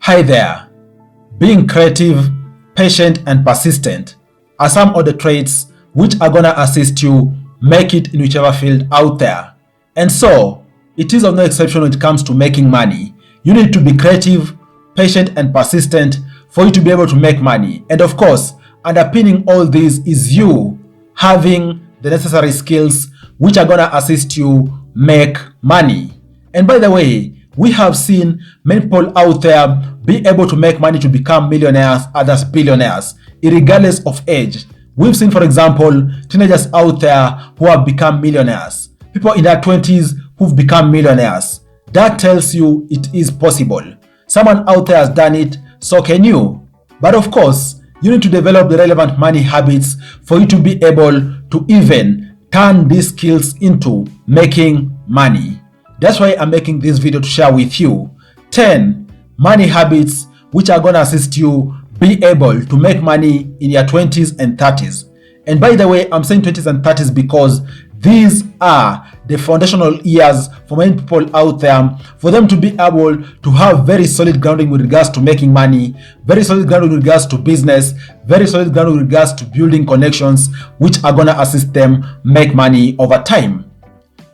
Hi there. Being creative, patient, and persistent are some of the traits which are gonna assist you make it in whichever field out there. And so, it is of no exception when it comes to making money. You need to be creative, patient, and persistent for you to be able to make money. And of course, underpinning all this is you having the necessary skills which are gonna assist you make money. And by the way, we have seen many people out there be able to make money to become millionaires, others billionaires, regardless of age. We've seen, for example, teenagers out there who have become millionaires, people in their 20s who've become millionaires. That tells you it is possible. Someone out there has done it, so can you. But of course, you need to develop the relevant money habits for you to be able to even turn these skills into making money. That's why I'm making this video to share with you 10 money habits which are going to assist you be able to make money in your 20s and 30s. And by the way, I'm saying 20s and 30s because these are the foundational years for many people out there for them to be able to have very solid grounding with regards to making money, very solid grounding with regards to business, very solid grounding with regards to building connections which are going to assist them make money over time.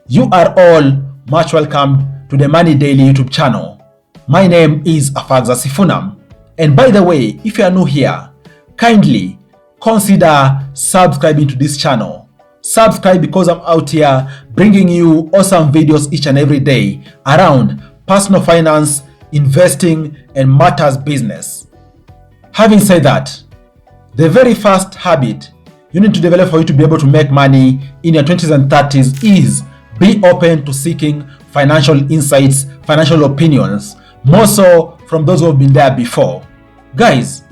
You are all much welcome to the Money Daily YouTube channel. My name is Afagza Sifunam. And by the way, if you are new here, kindly consider subscribing to this channel. Subscribe because I'm out here bringing you awesome videos each and every day around personal finance, investing, and matters business. Having said that, the very first habit you need to develop for you to be able to make money in your 20s and 30s is be open to seeking financial insights, financial opinions, more so from those who have been there before. Guys,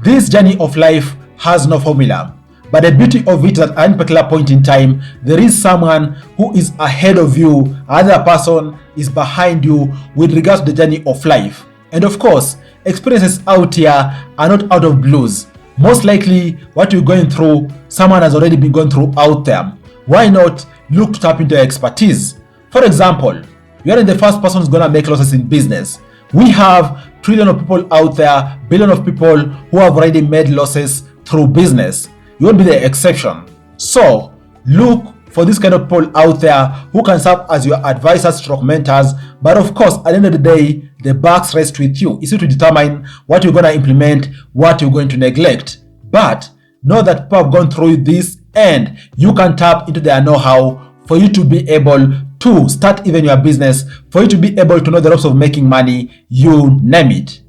this journey of life has no formula, but the beauty of it is that at any particular point in time, there is someone who is ahead of you, another person is behind you with regards to the journey of life. And of course, experiences out here are not out of blues. Most likely, what you're going through, someone has already been going through out there. Why not look to tap into your expertise? For example, you aren't the first person who's gonna make losses in business. We have trillions of people out there, billions of people who have already made losses through business. You won't be the exception. So look for this kind of people out there who can serve as your advisors, stroke mentors. But of course, at the end of the day, the buck rests with you. It's you to determine what you're gonna implement, what you're going to neglect. But know that people have gone through this and you can tap into their know-how for you to be able to start even your business, for you to be able to know the ropes of making money, you name it.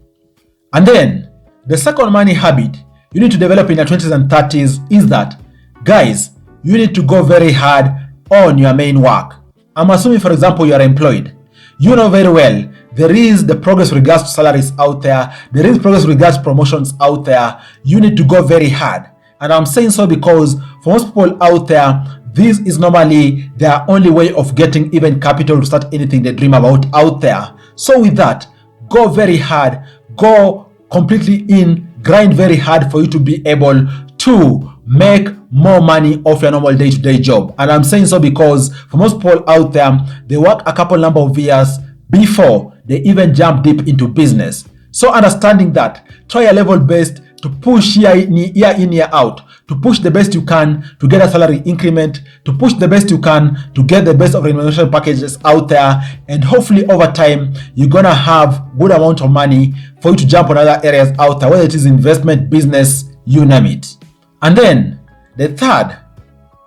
And then the second money habit you need to develop in your 20s and 30s is that, guys, you need to go very hard on your main work. I'm assuming, for example, you are employed. You know very well there is the progress with regards to salaries out there. There is progress with regards to promotions out there. You need to go very hard. And I'm saying so because for most people out there, this is normally their only way of getting even capital to start anything they dream about out there. So with that, go very hard, go completely in, grind very hard for you to be able to make more money off your normal day-to-day job. And I'm saying so because for most people out there, they work a couple number of years before they even jump deep into business. So understanding that, try your level best to push year in, year out, to push the best you can to get a salary increment, to push the best you can to get the best of remuneration packages out there, and hopefully over time you're gonna have good amount of money for you to jump on other areas out there, whether it is investment, business, you name it. And then the third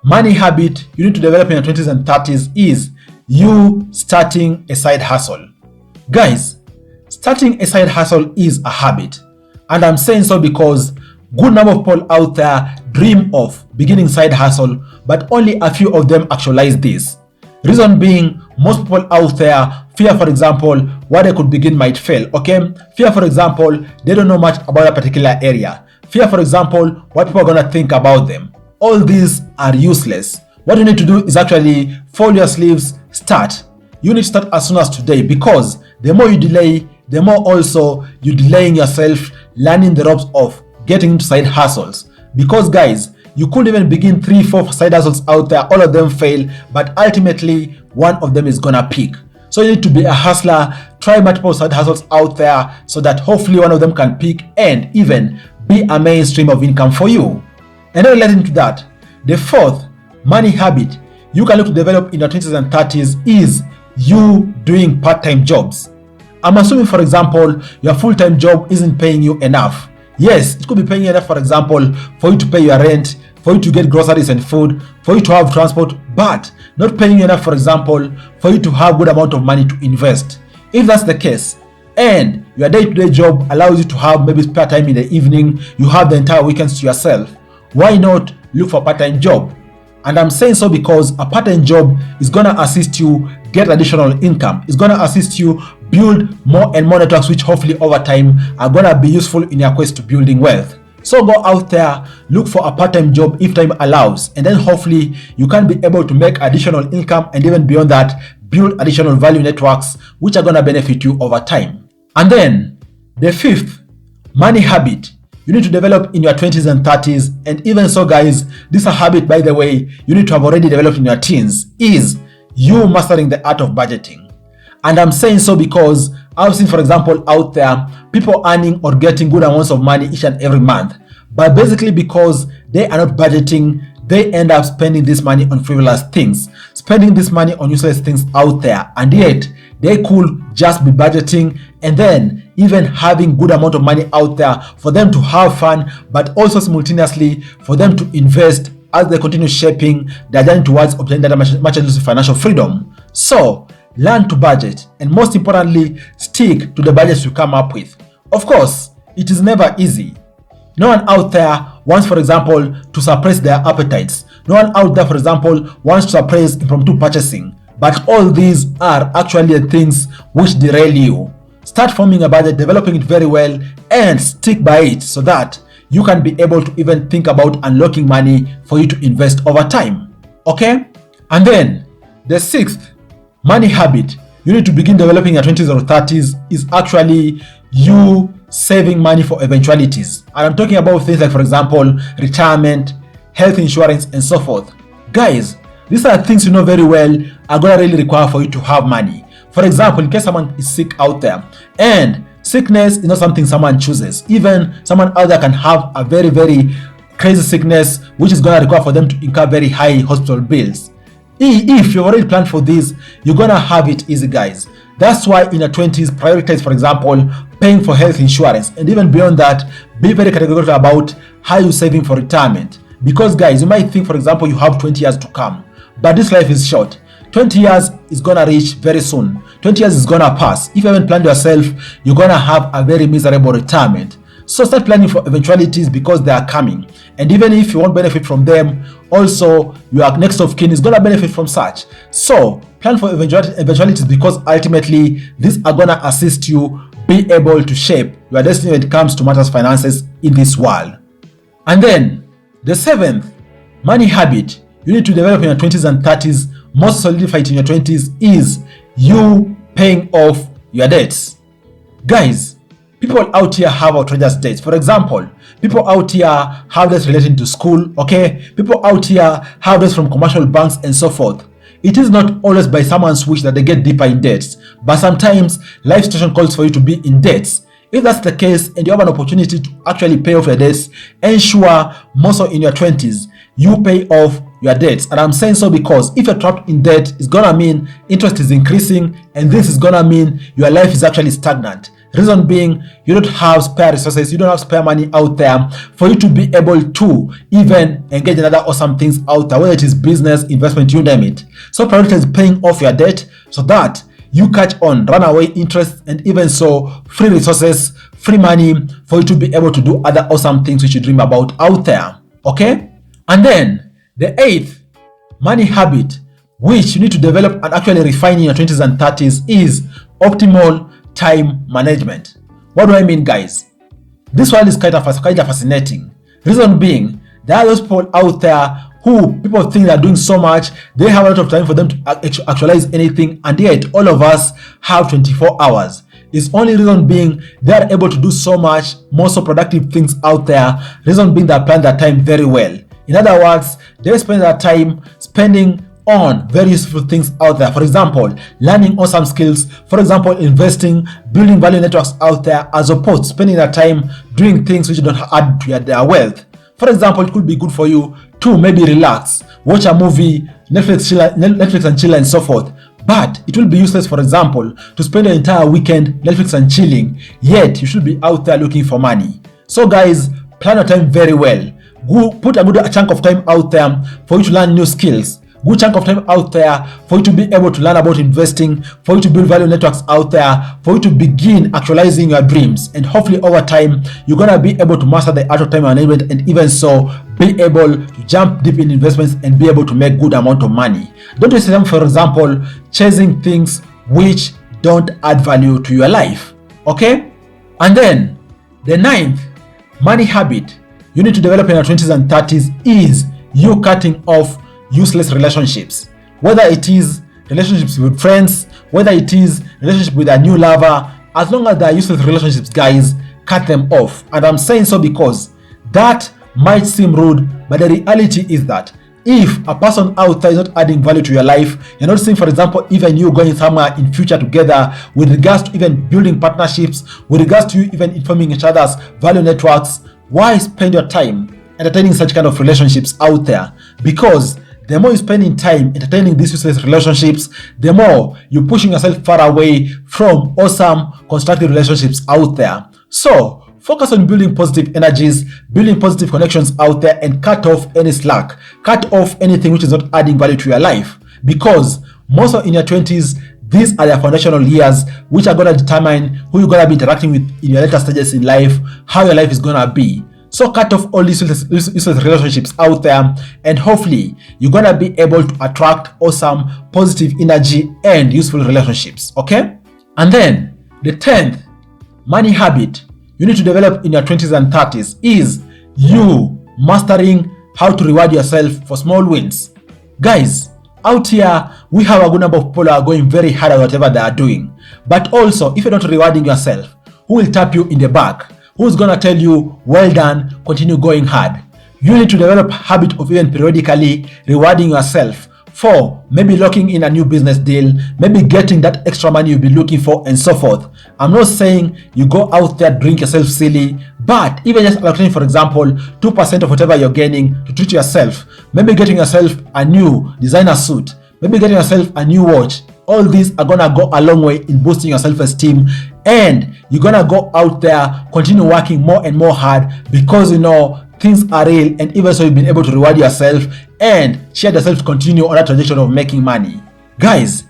money habit you need to develop in your 20s and 30s is you starting a side hustle. Guys, starting a side hustle is a habit. And I'm saying so because good number of people out there dream of beginning side hustle, but only a few of them actualize this. Reason being, most people out there fear, for example, what they could begin might fail, okay? Fear, for example, they don't know much about a particular area. Fear, for example, what people are gonna think about them. All these are useless. What you need to do is actually fold your sleeves, start. You need to start as soon as today because the more you delay, the more also you're delaying yourself learning the ropes of getting into side hustles. Because guys, you could even begin 3-4 side hustles out there, all of them fail, but ultimately one of them is gonna peak. So you need to be a hustler, try multiple side hustles out there so that hopefully one of them can pick and even be a main stream of income for you. And then relating to that, the fourth money habit you can look to develop in your 20s and 30s is you doing part-time jobs. I'm assuming, for example, your full-time job isn't paying you enough. Yes, it could be paying you enough, for example, for you to pay your rent, for you to get groceries and food, for you to have transport, but not paying you enough, for example, for you to have good amount of money to invest. If that's the case, and your day-to-day job allows you to have maybe spare time in the evening, you have the entire weekends to yourself, why not look for a part-time job? And I'm saying so because a part-time job is going to assist you get additional income. It's going to assist you build more and more networks, which hopefully over time are going to be useful in your quest to building wealth. So go out there, look for a part-time job if time allows, and then hopefully you can be able to make additional income, and even beyond that, build additional value networks which are going to benefit you over time. And then the fifth money habit you need to develop in your 20s and 30s, and even so guys, this is a habit, by the way, you need to have already developed in your teens, is you mastering the art of budgeting. And I'm saying so because I've seen, for example, out there, people earning or getting good amounts of money each and every month, but basically because they are not budgeting, they end up spending this money on frivolous things, spending this money on useless things out there, and yet they could just be budgeting and then even having good amount of money out there for them to have fun, but also simultaneously for them to invest as they continue shaping their journey towards obtaining that much financial freedom. So learn to budget, and most importantly, stick to the budgets you come up with. Of course, it is never easy. No one out there wants, for example, to suppress their appetites. No one out there, for example, wants to suppress impromptu purchasing. But all these are actually the things which derail you. Start forming a budget, developing it very well, and stick by it so that you can be able to even think about unlocking money for you to invest over time. Okay? And then the sixth money habit you need to begin developing in your 20s or 30s is actually you saving money for eventualities. And I'm talking about things like, for example, retirement, health insurance, and so forth. Guys, these are things you know very well are going to really require for you to have money. For example, in case someone is sick out there, and sickness is not something someone chooses. Even someone out there can have a very, very crazy sickness, which is going to require for them to incur very high hospital bills. If you've already planned for this, you're going to have it easy, guys. That's why in your 20s, prioritize, for example, paying for health insurance. And even beyond that, be very categorical about how you're saving for retirement. Because guys, you might think, for example, you have 20 years to come, but this life is short. 20 years is going to reach very soon. 20 years is going to pass. If you haven't planned yourself, you're going to have a very miserable retirement. So start planning for eventualities because they are coming. And even if you won't benefit from them, also your next of kin is going to benefit from such. So plan for eventualities because ultimately these are going to assist you be able to shape your destiny when it comes to matters finances in this world. And then the seventh money habit you need to develop in your 20s and 30s, most solidified in your 20s, is you paying off your debts. Guys, people out here have outrageous debts. For example, people out here have debts relating to school, okay? People out here have debts from commercial banks and so forth. It is not always by someone's wish that they get deeper in debts, but sometimes life situation calls for you to be in debts. If that's the case and you have an opportunity to actually pay off your debts, ensure more so in your 20s, you pay off your debts. And I'm saying so because if you're trapped in debt, it's gonna mean interest is increasing, and this is gonna mean your life is actually stagnant. Reason being, you don't have spare resources, you don't have spare money out there for you to be able to even engage in other awesome things out there, whether it is business, investment, you name it. So prioritize paying off your debt so that you catch on runaway interest and even so free resources, free money for you to be able to do other awesome things which you dream about out there. Okay? And then the eighth money habit which you need to develop and actually refine in your 20s and 30s is optimal time management. What do I mean, guys? This world is kind of fascinating. Reason being, there are those people out there who people think they're doing so much, they have a lot of time for them to actualize anything, and yet all of us have 24 hours. It's only reason being they are able to do so much, more so productive things out there. Reason being they plan their time very well. In other words, they spend their time spending on very useful things out there. For example, learning awesome skills. For example, investing, building value networks out there, as opposed to spending that time doing things which don't add to their wealth. For example, it could be good for you to maybe relax, watch a movie, Netflix and chill and so forth. But it will be useless, for example, to spend the entire weekend Netflix and chilling, yet you should be out there looking for money. So guys, plan your time very well. Go put a good chunk of time out there for you to learn new skills. Good chunk of time out there for you to be able to learn about investing, for you to build value networks out there, for you to begin actualizing your dreams. And hopefully over time, you're going to be able to master the art of time management, and even so, be able to jump deep in investments and be able to make good amount of money. Don't waste time, for example, chasing things which don't add value to your life. Okay? And then the 9th money habit you need to develop in your 20s and 30s is you cutting off useless relationships. Whether it is relationships with friends, whether it is relationship with a new lover, as long as they are useless relationships, guys, cut them off. And I'm saying so because that might seem rude, but the reality is that if a person out there is not adding value to your life, you're not seeing, for example, even you going somewhere in future together with regards to even building partnerships, with regards to you even informing each other's value networks, why spend your time entertaining such kind of relationships out there? Because the more you spend in time entertaining these useless relationships, the more you're pushing yourself far away from awesome, constructive relationships out there. So focus on building positive energies, building positive connections out there, and cut off any slack. Cut off anything which is not adding value to your life. Because most of in your 20s, these are the foundational years which are going to determine who you're going to be interacting with in your later stages in life, how your life is going to be. So cut off all these useless relationships out there, and hopefully you're going to be able to attract awesome, positive energy and useful relationships. Okay? And then the 10th money habit you need to develop in your 20s and 30s is you mastering how to reward yourself for small wins. Guys, out here, we have a good number of people who are going very hard at whatever they are doing. But also, if you're not rewarding yourself, who will tap you in the back? Who's going to tell you, well done, continue going hard? You need to develop a habit of even periodically rewarding yourself for maybe locking in a new business deal, maybe getting that extra money you've been looking for, and so forth. I'm not saying you go out there, drink yourself silly, but even just allocating, for example, 2% of whatever you're gaining to treat yourself, maybe getting yourself a new designer suit, maybe getting yourself a new watch. All these are gonna go a long way in boosting your self-esteem, and you're gonna go out there, continue working more and more hard, because you know things are real, and even so you've been able to reward yourself and share yourself to continue on that trajectory of making money. Guys,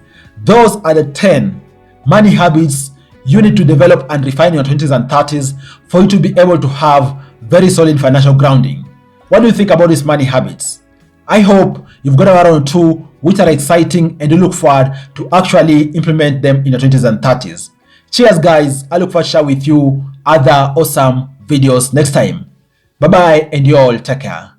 those are the 10 money habits you need to develop and refine in your 20s and 30s for you to be able to have very solid financial grounding. What do you think about these money habits? I hope you've got around 2 which are exciting, and you look forward to actually implement them in your 20s and 30s. Cheers guys, I look forward to share with you other awesome videos next time. Bye bye, and you all take care.